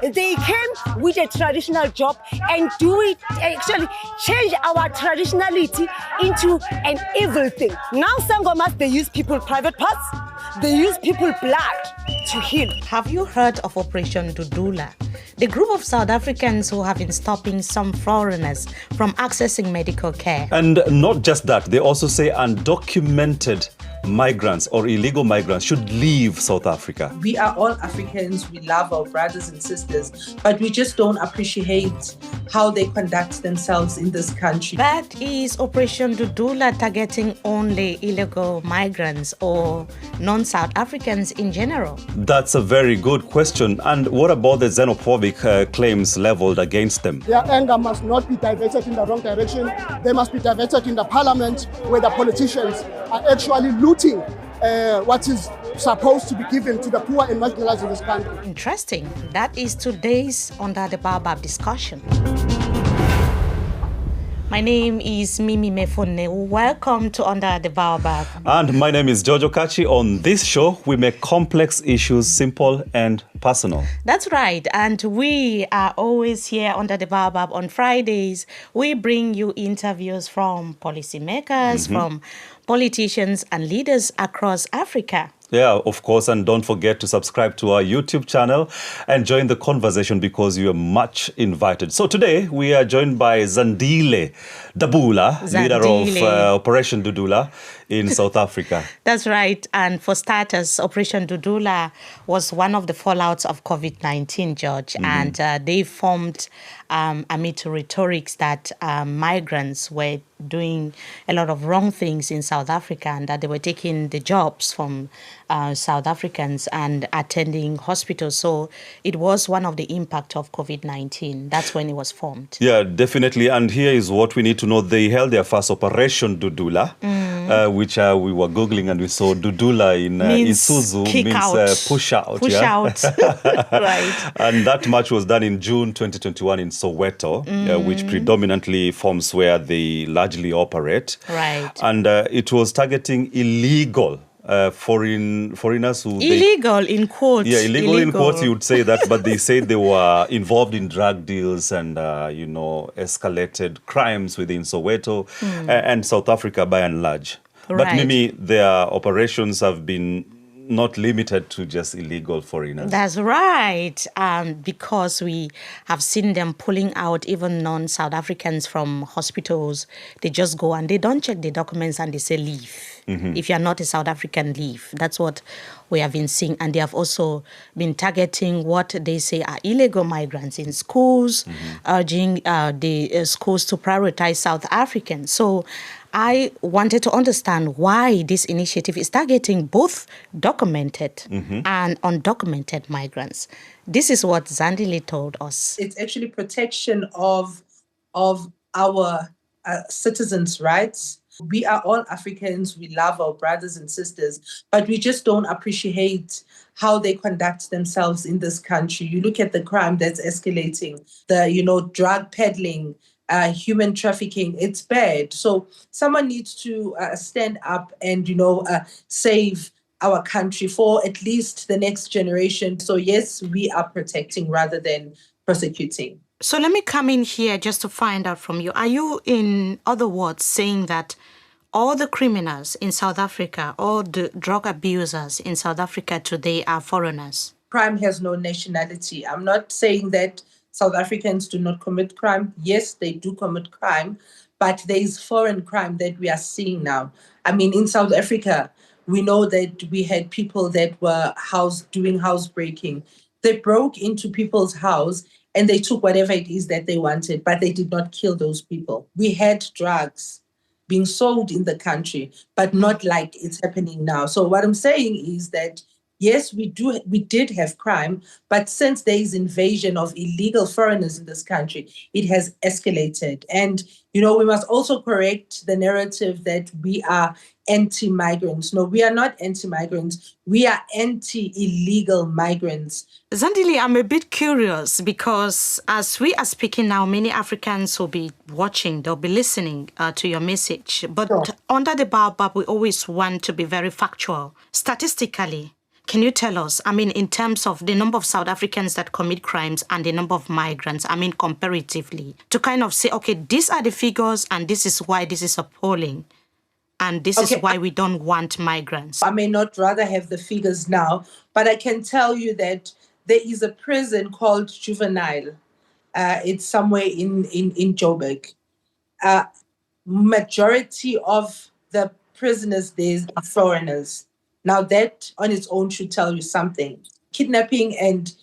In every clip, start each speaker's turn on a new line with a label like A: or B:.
A: They came with a traditional job and actually change our traditionality into an evil thing. Now Sangomas, they use people's private parts, they use people's blood to heal.
B: Have you heard of Operation Dudula? The group of South Africans who have been stopping some foreigners from accessing medical care.
C: And not just that, they also say undocumented migrants or illegal migrants should leave South Africa.
D: We are all Africans, we love our brothers and sisters, but we just don't appreciate how they conduct themselves in this country.
B: But is Operation Dudula targeting only illegal migrants or non-South Africans in general?
C: That's a very good question. And what about the xenophobic claims leveled against them?
E: Their anger must not be diverted in the wrong direction. They must be diverted in the parliament where the politicians are actually looting what is supposed to be given to the poor and marginalized in this country.
B: Interesting. That is today's Under The Baobab discussion. My name is Mimi Mefone. Welcome to Under The Baobab.
C: And my name is Jojo Kachi. On this show, we make complex issues simple and personal.
B: That's right. And we are always here under The Baobab on Fridays. We bring you interviews from policymakers, from politicians and leaders across Africa.
C: Yeah, of course. And don't forget to subscribe to our YouTube channel and join the conversation because you are much invited. So today we are joined by Zandile Dabula, leader of Operation Dudula in South Africa.
B: That's right. And for starters, Operation Dudula was one of the fallouts of COVID-19, George. And they formed amid rhetorics that migrants were doing a lot of wrong things in South Africa and that they were taking the jobs from South Africans and attending hospitals. So it was one of the impact of COVID-19. That's when it was formed.
C: Yeah, definitely. And here is what we need to know. They held their first Operation Dudula, which we were Googling and we saw Dudula in Isuzu means push out.
B: Push out. Right.
C: And that march was done in June 2021 in Soweto, which predominantly forms where they largely operate.
B: Right.
C: And it was targeting illegal foreigners who...
B: Illegal in quotes.
C: Yeah, illegal in quotes, you would say that, but they said they were involved in drug deals and, escalated crimes within Soweto and South Africa by and large.
B: Right.
C: But Mimi, their operations have been not limited to just illegal foreigners.
B: That's right, because we have seen them pulling out even non-South Africans from hospitals. They just go and they don't check the documents and they say leave. If you're not a South African, leave. That's what we have been seeing. And they have also been targeting what they say are illegal migrants in schools, urging the schools to prioritize South Africans. So I wanted to understand why this initiative is targeting both documented and undocumented migrants. This is what Zandile told us.
D: It's actually protection of our citizens' rights. We are all Africans, we love our brothers and sisters, but we just don't appreciate how they conduct themselves in this country. You look at the crime that's escalating, the, drug peddling, human trafficking, it's bad. So someone needs to stand up and, save our country for at least the next generation. So yes, we are protecting rather than persecuting.
B: So let me come in here just to find out from you. Are you, in other words, saying that all the criminals in South Africa, all the drug abusers in South Africa today are foreigners?
D: Crime has no nationality. I'm not saying that South Africans do not commit crime. Yes, they do commit crime, but there is foreign crime that we are seeing now. I mean, in South Africa, we know that we had people that were doing housebreaking. They broke into people's house and they took whatever it is that they wanted, but they did not kill those people. We had drugs being sold in the country, but not like it's happening now. So what I'm saying is that yes, we did have crime, but since there is invasion of illegal foreigners in this country, it has escalated. And, we must also correct the narrative that we are anti-migrants. No, we are not anti-migrants. We are anti-illegal migrants.
B: Zandile, I'm a bit curious because as we are speaking now, many Africans will be watching, they'll be listening to your message. But Under The Baobab, we always want to be very factual. Statistically, Can you tell us, I mean, in terms of the number of South Africans that commit crimes and the number of migrants, I mean, comparatively, to kind of say, okay, these are the figures and this is why this is appalling and this is why we don't want migrants?
D: I may not rather have the figures now, but I can tell you that there is a prison called Juvenile. It's somewhere in Joburg. Majority of the prisoners there are foreigners. Now that on its own should tell you something. Kidnapping and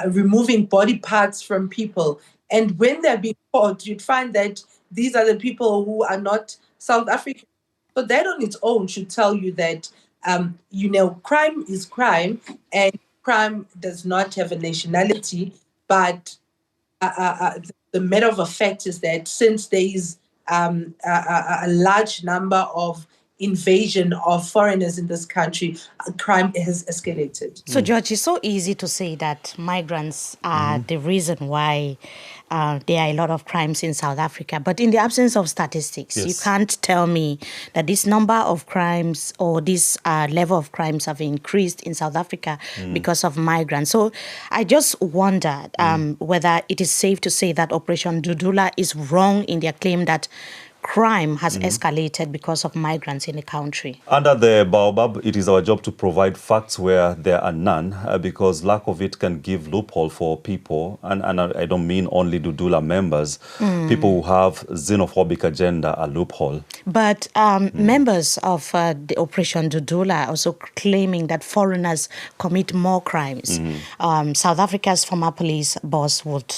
D: removing body parts from people. And when they're being caught, you'd find that these are the people who are not South African. So that on its own should tell you that, crime is crime, and crime does not have a nationality. But the matter of fact is that since there is a large number of invasion of foreigners in this country, crime has escalated.
B: So, George, it's so easy to say that migrants are the reason why there are a lot of crimes in South Africa. But in the absence of statistics, you can't tell me that this number of crimes or this level of crimes have increased in South Africa because of migrants. So I just wondered whether it is safe to say that Operation Dudula is wrong in their claim that crime has escalated because of migrants in the country.
C: Under the Baobab, it is our job to provide facts where there are none, because lack of it can give loophole for people, and I don't mean only Dudula members, people who have xenophobic agenda, a loophole.
B: But members of the Operation Dudula are also claiming that foreigners commit more crimes. South Africa's former police boss would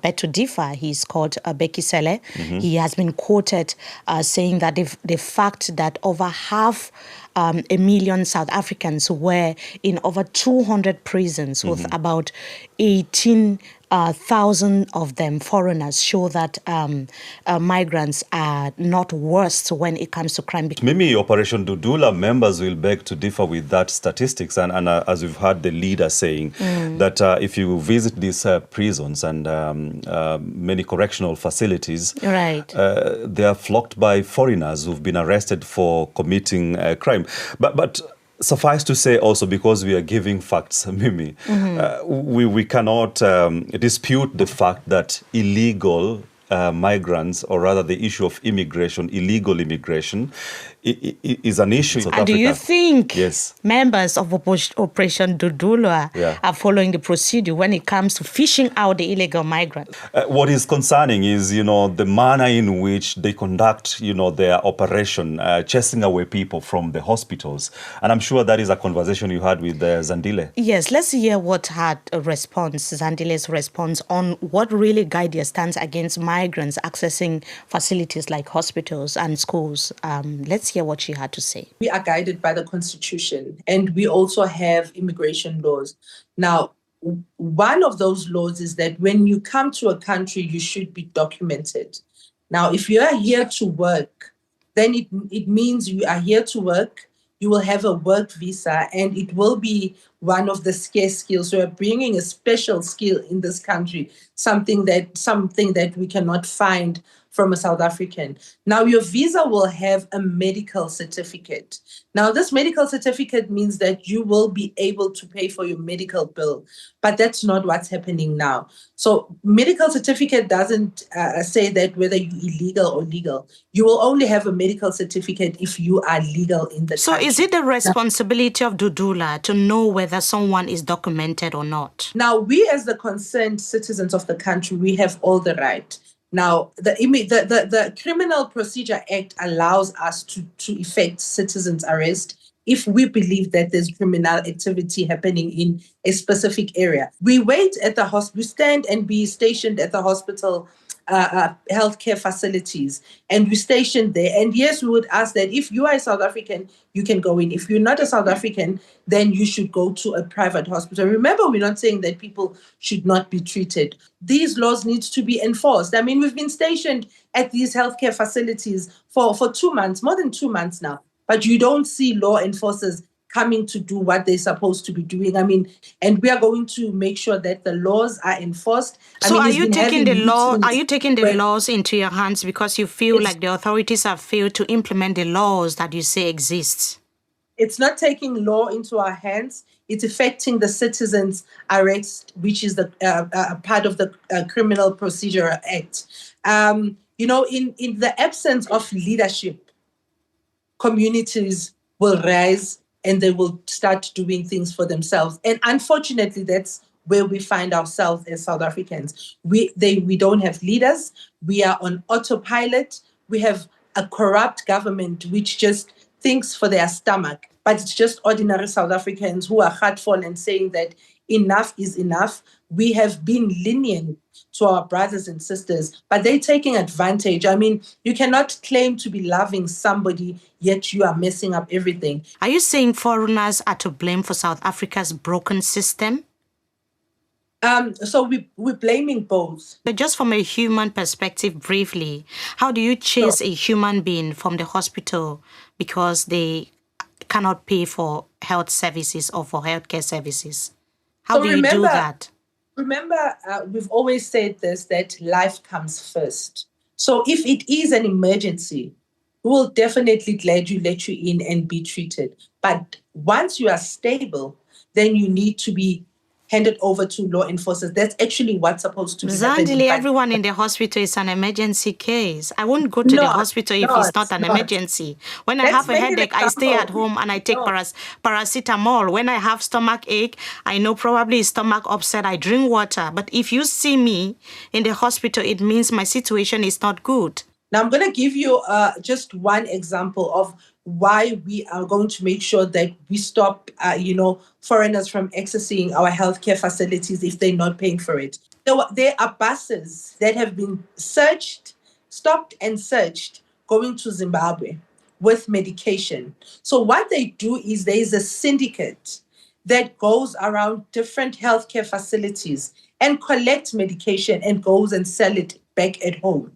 B: bet to differ. He's called Becky Sele. He has been quoted saying that the fact that over half a million South Africans were in over 200 prisons with about 18,000 of them foreigners show that migrants are not worst when it comes to crime.
C: Maybe Operation Dudula members will beg to differ with that statistics, and as we've heard the leader saying, that if you visit these prisons and many correctional facilities, they are flocked by foreigners who've been arrested for committing crime. But suffice to say also, because we are giving facts, Mimi, we cannot dispute the fact that illegal migrants, or rather the issue of immigration, illegal immigration, is an issue in South Africa.
B: Do you think members of Operation Dudula are following the procedure when it comes to fishing out the illegal migrants?
C: What is concerning is, the manner in which they conduct, their operation, chasing away people from the hospitals. And I'm sure that is a conversation you had with Zandile.
B: Yes, let's hear what had a response, Zandile's response on what really guide their stance against migrants accessing facilities like hospitals and schools. Let's hear what she had to say.
D: We are guided by the Constitution, and we also have immigration laws. Now, one of those laws is that when you come to a country, you should be documented. Now, if you are here to work, then it means you are here to work. You will have a work visa, and it will be one of the scarce skills. So we're bringing a special skill in this country, something that we cannot find from a South African. Now, your visa will have a medical certificate. Now, this medical certificate means that you will be able to pay for your medical bill, but that's not what's happening now. So medical certificate doesn't say that whether you're illegal or legal. You will only have a medical certificate if you are legal in the country.
B: So is it the responsibility of Dudula to know whether someone is documented or not?
D: Now, we as the concerned citizens of the country, we have all the right. Now, the Criminal Procedure Act allows us to effect citizens' arrest if we believe that there's criminal activity happening in a specific area. We wait at the hospital, we stand and be stationed at the hospital healthcare facilities, and we stationed there. And yes, we would ask that if you are a South African, you can go in. If you're not a South African, then you should go to a private hospital. Remember, we're not saying that people should not be treated. These laws need to be enforced. I mean, we've been stationed at these healthcare facilities for 2 months, more than 2 months now, but you don't see law enforcers coming to do what they're supposed to be doing. I mean, and we are going to make sure that the laws are enforced.
B: So are you taking the laws into your hands because you feel like the authorities have failed to implement the laws that you say exist?
D: It's not taking law into our hands. It's affecting the citizens' arrest, which is the part of the Criminal Procedure Act. In the absence of leadership, communities will rise and they will start doing things for themselves. And unfortunately, that's where we find ourselves as South Africans. We don't have leaders. We are on autopilot. We have a corrupt government which just thinks for their stomach. But it's just ordinary South Africans who are heartful and saying that enough is enough. We have been lenient to our brothers and sisters, but they're taking advantage. I mean, you cannot claim to be loving somebody, yet you are messing up everything.
B: Are you saying foreigners are to blame for South Africa's broken system?
D: So we're blaming both.
B: But just from a human perspective, briefly, how do you chase a human being from the hospital because they cannot pay for health services or for healthcare services? How do you do that?
D: Remember, we've always said this, that life comes first. So if it is an emergency, we will definitely let you in and be treated. But once you are stable, then you need to be handed over to law enforcement. That's actually what's supposed to be happening.
B: Zandile, everyone in the hospital is an emergency case. I won't go to the hospital if it's not an emergency. When I have a headache, I stay at home and I take paracetamol. When I have stomach ache, I know probably stomach upset, I drink water. But if you see me in the hospital, it means my situation is not good.
D: Now, I'm going to give you just one example of why we are going to make sure that we stop, foreigners from accessing our healthcare facilities if they're not paying for it. There are buses that have been stopped and searched, going to Zimbabwe with medication. So what they do is there is a syndicate that goes around different healthcare facilities and collects medication and goes and sell it back at home.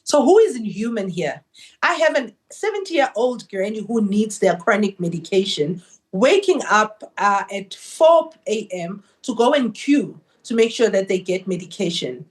D: So who is inhuman here? I have a 70-year-old granny who needs their chronic medication, waking up at 4 a.m. to go and queue to make sure that they get medication.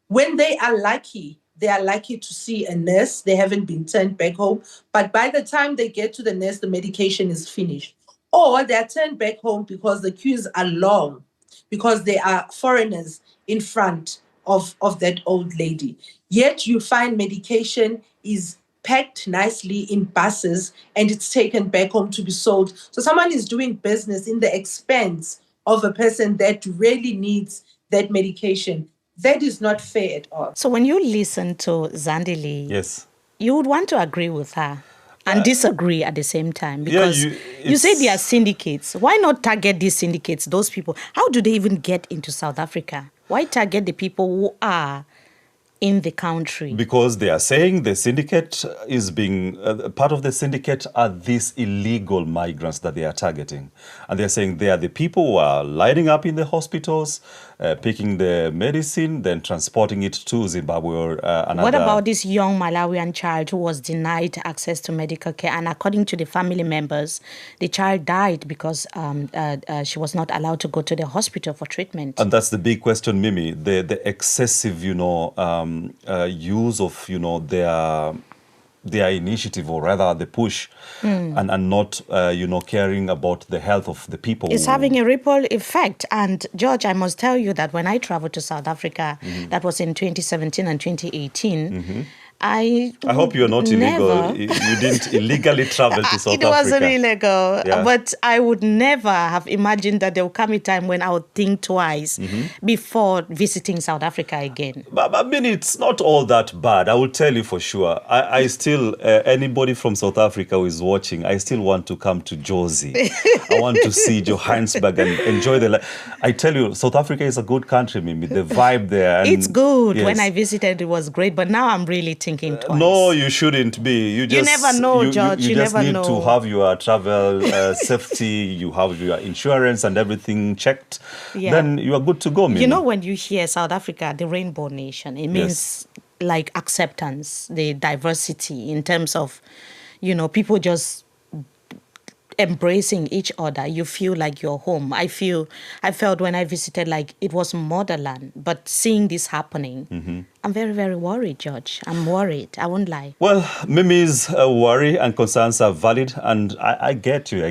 D: When they are lucky to see a nurse. They haven't been turned back home. But by the time they get to the nurse, the medication is finished. Or they're turned back home because the queues are long, because there are foreigners in front of that old lady. Yet you find medication is packed nicely in buses and it's taken back home to be sold. So someone is doing business in the expense of a person that really needs that medication. That is not fair at all.
B: So when you listen to Zandile,
C: yes,
B: you would want to agree with her and disagree at the same time, because you say they are syndicates. Why not target these syndicates, those people? How do they even get into South Africa? Why target the people who are in the country?
C: Because they are saying the syndicate is being, part of the syndicate are these illegal migrants that they are targeting. And they're saying they are the people who are lining up in the hospitals, picking the medicine, then transporting it to Zimbabwe or another.
B: What about this young Malawian child who was denied access to medical care? And according to the family members, the child died because she was not allowed to go to the hospital for treatment.
C: And that's the big question, Mimi, the excessive, use of, their initiative, or rather the push, and not, caring about the health of the people.
B: It's having a ripple effect. And George, I must tell you that when I traveled to South Africa, that was in 2017 and 2018, I hope you're not illegal.
C: You didn't illegally travel to South Africa.
B: It wasn't illegal, but I would never have imagined that there will come a time when I would think twice before visiting South Africa again.
C: But I mean, it's not all that bad. I will tell you for sure. I still, anybody from South Africa who is watching, I still want to come to Jozi. I want to see Johannesburg and enjoy the life. I tell you, South Africa is a good country, Mimi. The vibe there. And
B: it's good. Yes. When I visited, it was great. But now I'm really thinking twice.
C: No, you shouldn't be. You
B: never know, George.
C: You just
B: never
C: need
B: know.
C: to have your travel safety, you have your insurance and everything checked. Yeah. Then you are good to go, Mimi.
B: You know, when you hear South Africa, the rainbow nation, it means like acceptance, the diversity in terms of, people just embracing each other, you feel like you're home. I felt when I visited like it was motherland, but seeing this happening, I'm very, very worried, George. I'm worried. I won't lie.
C: Well, Mimi's worry and concerns are valid, and I get you,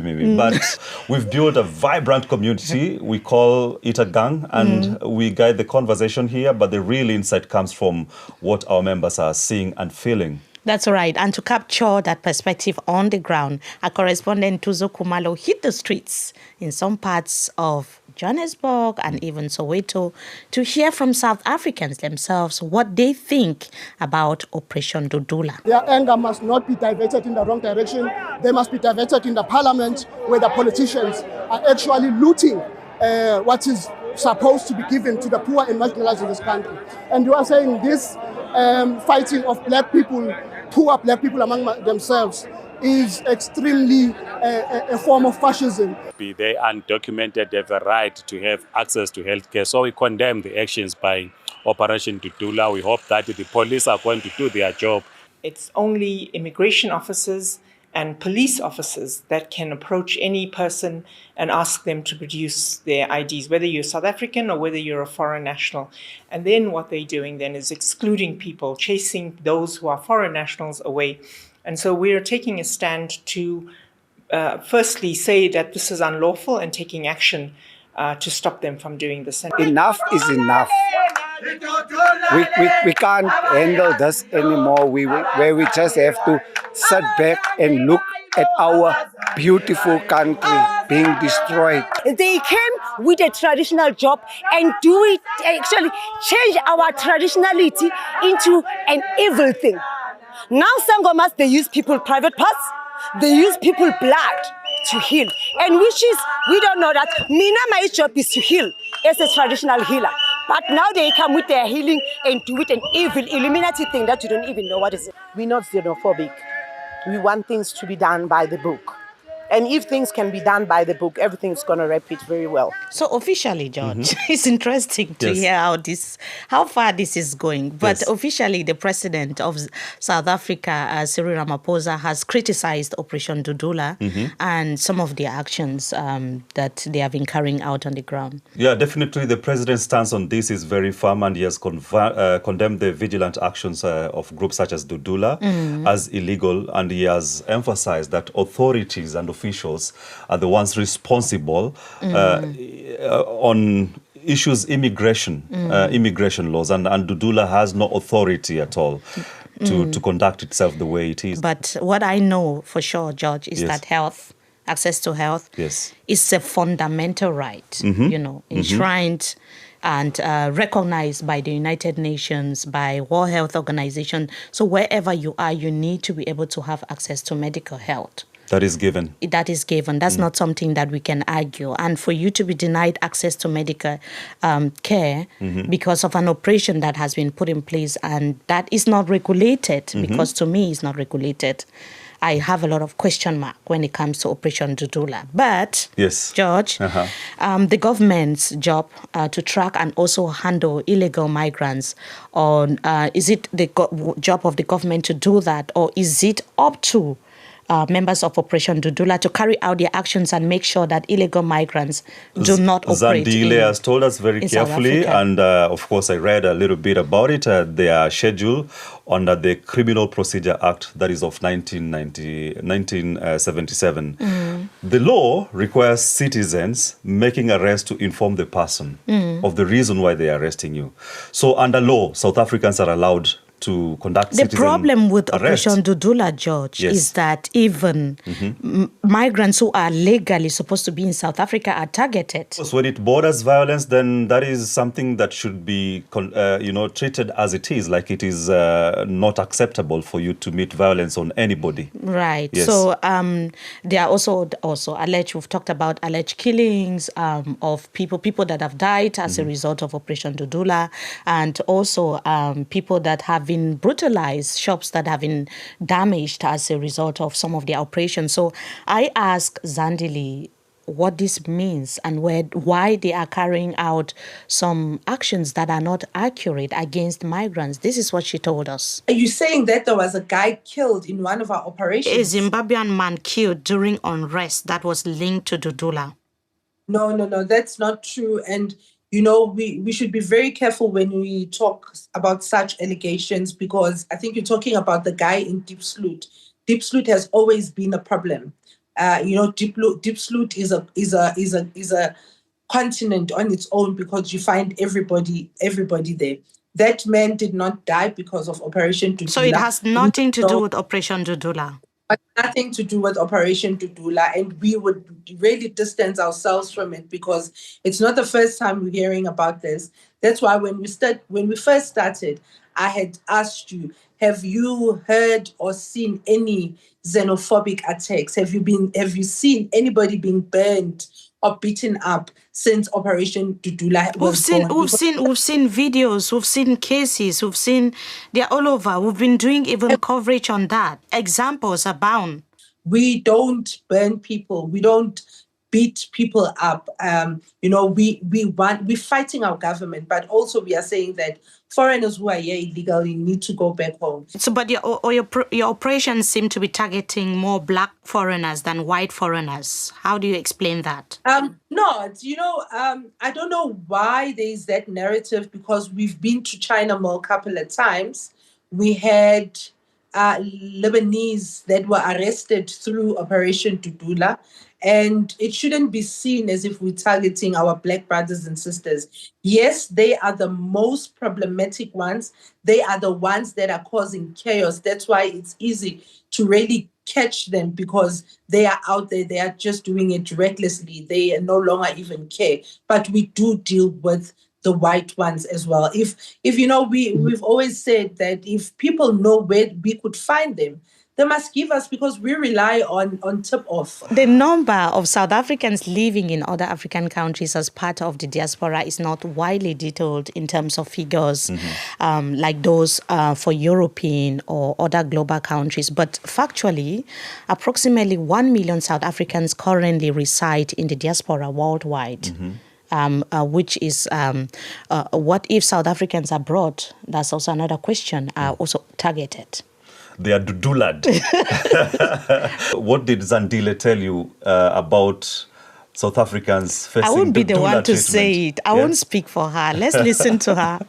C: Mimi. But we've built a vibrant community. We call it a gang, and we guide the conversation here, but the real insight comes from what our members are seeing and feeling.
B: That's right. And to capture that perspective on the ground, our correspondent Tuzo Kumalo hit the streets in some parts of Johannesburg and even Soweto to hear from South Africans themselves what they think about Operation Dudula.
E: Their anger must not be diverted in the wrong direction. They must be diverted in the parliament where the politicians are actually looting what is supposed to be given to the poor and marginalized in this country. And you are saying this fighting of black people, poor black people among themselves, is extremely a form of fascism.
F: Be they undocumented, they have a right to have access to healthcare. So we condemn the actions by Operation Dudula. We hope that the police are going to do their job.
G: It's only immigration officers and police officers that can approach any person and ask them to produce their IDs, whether you're South African or whether you're a foreign national. And then what they're doing then is excluding people, chasing those who are foreign nationals away. And so we are taking a stand to firstly say that this is unlawful and taking action to stop them from doing this.
H: Enough is enough. We can't handle this anymore. Where we just have to sit back and look at our beautiful country being destroyed.
A: They came with a traditional job and do it, actually change our traditionality into an evil thing. Now Sangomas, they use people private parts, they use people blood to heal. And which is, we don't know that. Mina, my job is to heal as a traditional healer. But now they come with their healing and do it an evil, Illuminati thing that you don't even know what is it.
I: We're not xenophobic. We want things to be done by the book. And if things can be done by the book, everything's going to repeat very well.
B: So officially, George, it's interesting to hear how far this is going. But officially, the president of South Africa, Cyril Ramaphosa, has criticized Operation Dudula and some of the actions that they have been carrying out on the ground. Yeah,
C: definitely. The president's stance on this is very firm, and he has condemned the vigilant actions of groups such as Dudula as illegal, and he has emphasized that authorities and officials are the ones responsible on issues immigration laws, and Dudula has no authority at all to conduct itself the way it is.
B: But what I know for sure, George, is that access to health is a fundamental right, enshrined and recognized by the United Nations, by World Health Organization. So wherever you are, you need to be able to have access to medical health.
C: That is given.
B: That is given. That's not something that we can argue. And for you to be denied access to medical care because of an operation that has been put in place and that is not regulated, because to me it's not regulated, I have a lot of question mark when it comes to Operation Dudula. But, George, the government's job to track and also handle illegal migrants, is it the job of the government to do that, or is it up to members of Operation Dudula to carry out their actions and make sure that illegal migrants do not operate
C: Zandile has told us very carefully, and of course I read a little bit about it. Their schedule under the Criminal Procedure Act, that is of 1977. The law requires citizens making arrests to inform the person of the reason why they are arresting you. So under law, South Africans are allowed to conduct
B: the problem with Operation Dudula, George, is that even migrants who are legally supposed to be in South Africa are targeted.
C: So when it borders violence, then that is something that should be, treated as it is, like it is not acceptable for you to meet violence on anybody.
B: Right. Yes. So there are also alleged. We've talked about alleged killings of people that have died as a result of Operation Dudula, and also people that have been brutalized, shops that have been damaged as a result of some of their operations. So I asked Zandile what this means and why they are carrying out some actions that are not accurate against migrants. This is what she told us.
D: Are you saying that there was a guy killed in one of our operations?
B: A Zimbabwean man killed during unrest that was linked to Dudula.
D: No, that's not true. And, we should be very careful when we talk about such allegations, because I think you're talking about the guy in Deep Sloot. Deep Sloot has always been a problem. Deep Sloot is a continent on its own, because you find everybody there. That man did not die because of Operation Dudula.
B: So it has nothing to do with Operation Dudula.
D: Nothing to do with Operation Dudula, and we would really distance ourselves from it, because it's not the first time we're hearing about this. That's why when we first started, I had asked you, have you heard or seen any xenophobic attacks? Have you seen anybody being burned or beaten up since Operation Dudula was born?
B: We've seen videos, we've seen cases, they're all over. We've been doing even coverage on that. Examples abound.
D: We don't burn people. We don't beat people up. We're fighting our government, but also we are saying that foreigners who are here illegally need to go back home.
B: So, but your operations seem to be targeting more black foreigners than white foreigners. How do you explain that?
D: I don't know why there is that narrative, because we've been to China Mall a couple of times. We had Lebanese that were arrested through Operation Dudula. And it shouldn't be seen as if we're targeting our black brothers and sisters. Yes, they are the most problematic ones. They are the ones that are causing chaos. That's why it's easy to really catch them, because they are out there. They are just doing it recklessly. They no longer even care. But we do deal with the white ones as well. If we've always said that if people know where we could find them, they must give us, because we rely on tip-off.
B: The number of South Africans living in other African countries as part of the diaspora is not widely detailed in terms of figures, like those for European or other global countries. But factually, approximately 1 million South Africans currently reside in the diaspora worldwide. Which is what if South Africans abroad, that's also another question, are also targeted.
C: They are dudulad. What did Zandile tell you about South Africans facing
B: I won't be the one to
C: treatment?
B: say it. I won't speak for her. Let's listen to her.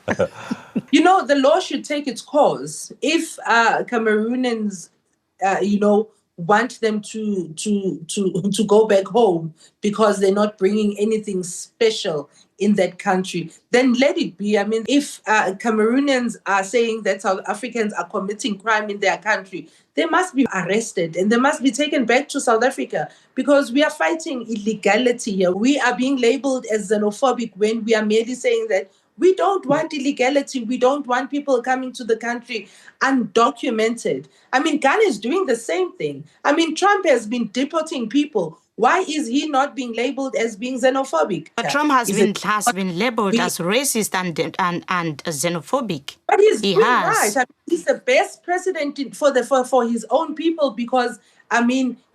D: The law should take its course. If Cameroonians, want them to go back home because they're not bringing anything special in that country, then let it be. I mean, if Cameroonians are saying that South Africans are committing crime in their country, they must be arrested and they must be taken back to South Africa, because we are fighting illegality here. We are being labeled as xenophobic when we are merely saying that we don't want illegality. We don't want people coming to the country undocumented. I mean, Ghana is doing the same thing. I mean, Trump has been deporting people. Why is he not being labeled as being xenophobic?
B: But Trump has been labeled as racist and xenophobic.
D: But he's right. I mean, he's the best president for his own people, because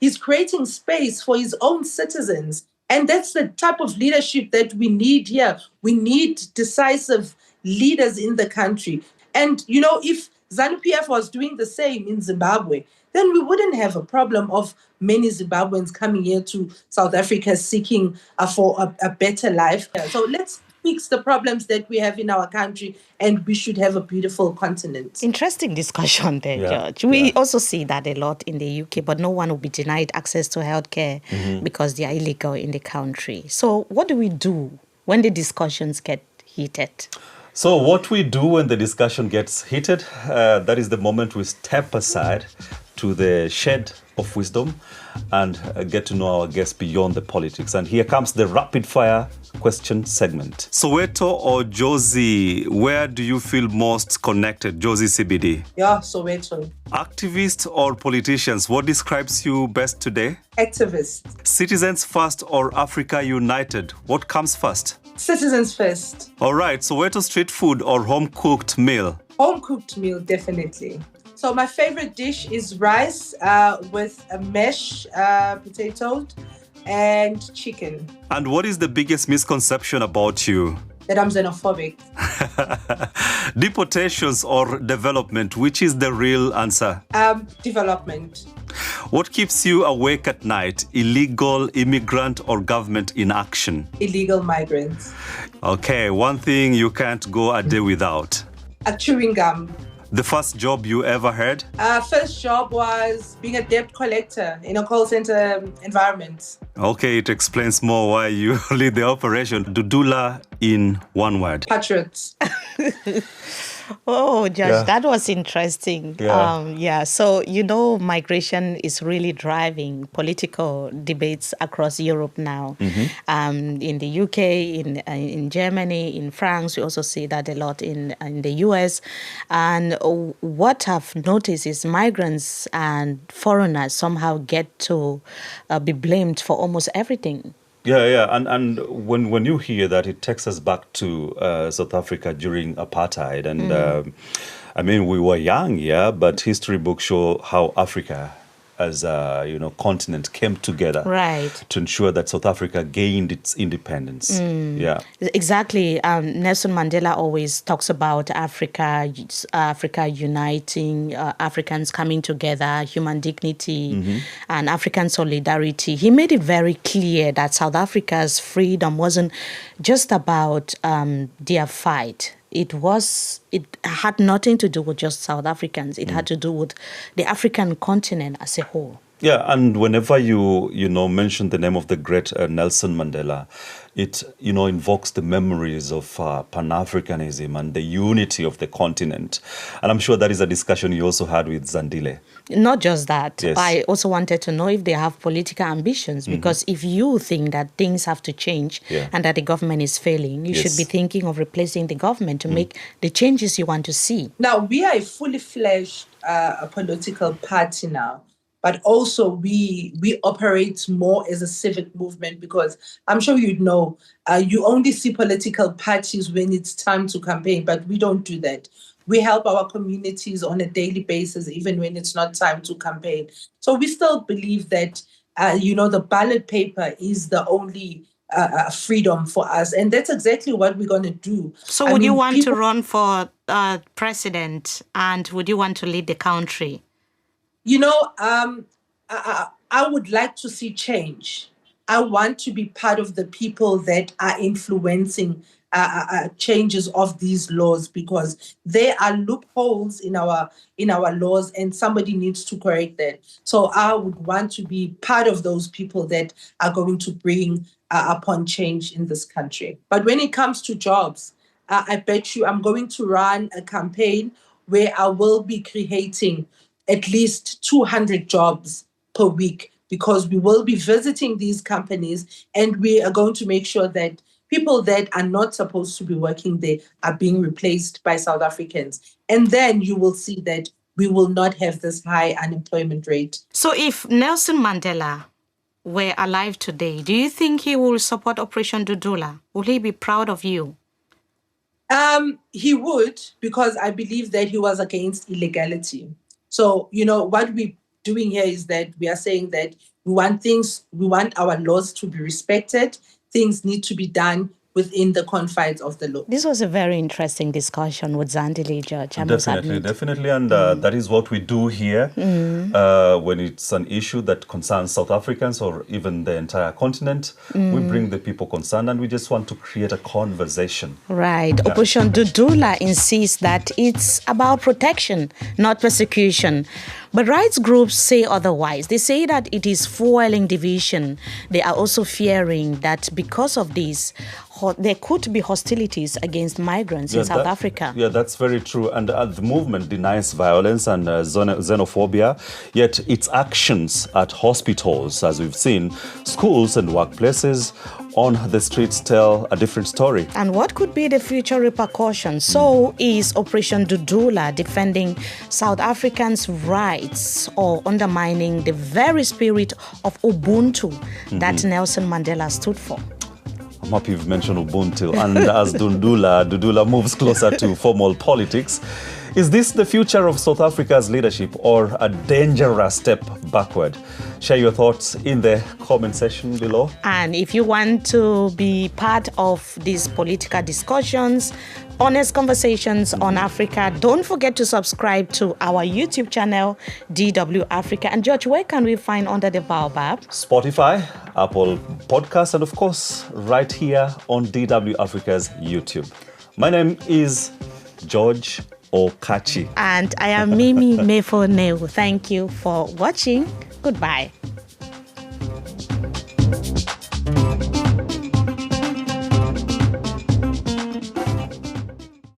D: he's creating space for his own citizens. And that's the type of leadership that we need here. We need decisive leaders in the country. And, if ZANU-PF was doing the same in Zimbabwe, then we wouldn't have a problem of many Zimbabweans coming here to South Africa seeking for a better life. So let's fix the problems that we have in our country, and we should have a beautiful continent.
B: Interesting discussion there, George. We also see that a lot in the UK, but no one will be denied access to healthcare because they are illegal in the country. So what do we do when the discussions get heated?
C: So what we do when the discussion gets heated, that is the moment we step aside to the shed of wisdom and get to know our guests beyond the politics. And here comes the rapid fire question segment. Soweto or Josie, where do you feel most connected? Josie CBD.
D: Yeah, Soweto.
C: Activists or politicians, what describes you best today?
D: Activist.
C: Citizens first or Africa United, what comes first?
D: Citizens first.
C: All right, Soweto street food or home-cooked meal?
D: Home-cooked meal, definitely. So my favorite dish is rice with a mashed potatoes and chicken.
C: And what is the biggest misconception about you?
D: That I'm xenophobic.
C: Deportations or development, which is the real answer?
D: Development.
C: What keeps you awake at night? Illegal immigrant or government inaction?
D: Illegal migrants.
C: Okay, one thing you can't go a day without.
D: A chewing gum.
C: The first job you ever had?
D: First job was being a debt collector in a call center environment.
C: Okay, it explains more why you lead the Operation Dudula in one word.
D: Patriots.
B: Oh, Judge, that was interesting.
C: Yeah.
B: So, migration is really driving political debates across Europe now. In the UK, in Germany, in France, we also see that a lot in the US. And what I've noticed is migrants and foreigners somehow get to be blamed for almost everything.
C: Yeah. And when you hear that, it takes us back to South Africa during apartheid. And we were young, but history books show how Africa as a continent came together to ensure that South Africa gained its independence. Yeah,
B: exactly. Nelson Mandela always talks about Africa uniting, Africans coming together, human dignity, and African solidarity. He made it very clear that South Africa's freedom wasn't just about their fight. It had nothing to do with just South Africans. It had to do with the African continent as a whole.
C: Yeah, and whenever you mention the name of the great Nelson Mandela, it invokes the memories of Pan-Africanism and the unity of the continent. And I'm sure that is a discussion you also had with Zandile.
B: Not just that.
C: Yes.
B: I also wanted to know if they have political ambitions, because if you think that things have to change and that the government is failing, you should be thinking of replacing the government to make the changes you want to see.
D: Now, we are a fully fledged political party now. But also we operate more as a civic movement, because I'm sure you only see political parties when it's time to campaign, but we don't do that. We help our communities on a daily basis, even when it's not time to campaign. So we still believe that, the ballot paper is the only freedom for us. And that's exactly what we're going to do.
B: So would you want to run for president, and would you want to lead the country?
D: I would like to see change. I want to be part of the people that are influencing changes of these laws, because there are loopholes in our laws, and somebody needs to correct that. So I would want to be part of those people that are going to bring upon change in this country. But when it comes to jobs, I bet you I'm going to run a campaign where I will be creating at least 200 jobs per week, because we will be visiting these companies and we are going to make sure that people that are not supposed to be working there are being replaced by South Africans. And then you will see that we will not have this high unemployment rate.
B: So if Nelson Mandela were alive today, do you think he will support Operation Dudula? Will he be proud of you?
D: He would, because I believe that he was against illegality. So, what we're doing here is that we are saying that we want our laws to be respected. Things need to be done within the confines of the law.
B: This was a very interesting discussion with Zandile, Judge.
C: Definitely. And that is what we do here when it's an issue that concerns South Africans or even the entire continent. We bring the people concerned and we just want to create a conversation.
B: Right. Yeah. Operation Dudula insists that it's about protection, not persecution. But rights groups say otherwise. They say that it is fueling division. They are also fearing that because of this, there could be hostilities against migrants in South Africa.
C: Yeah, that's very true. And the movement denies violence and xenophobia, yet its actions at hospitals, as we've seen, schools and workplaces, on the streets tell a different story.
B: And what could be the future repercussions? So is Operation Dudula defending South Africans' rights or undermining the very spirit of Ubuntu that Nelson Mandela stood for?
C: I'm happy you've mentioned Ubuntu. And as Dudula moves closer to formal politics, Is this the future of South Africa's leadership or a dangerous step backward? Share your thoughts in the comment section below.
B: And if you want to be part of these political discussions, honest conversations on Africa, don't forget to subscribe to our YouTube channel, DW Africa. And George, where can we find Under the Baobab?
C: Spotify, Apple Podcasts, and of course, right here on DW Africa's YouTube. My name is George Okachi.
B: And I am Mimi Mefoneu. Thank you for watching. Goodbye.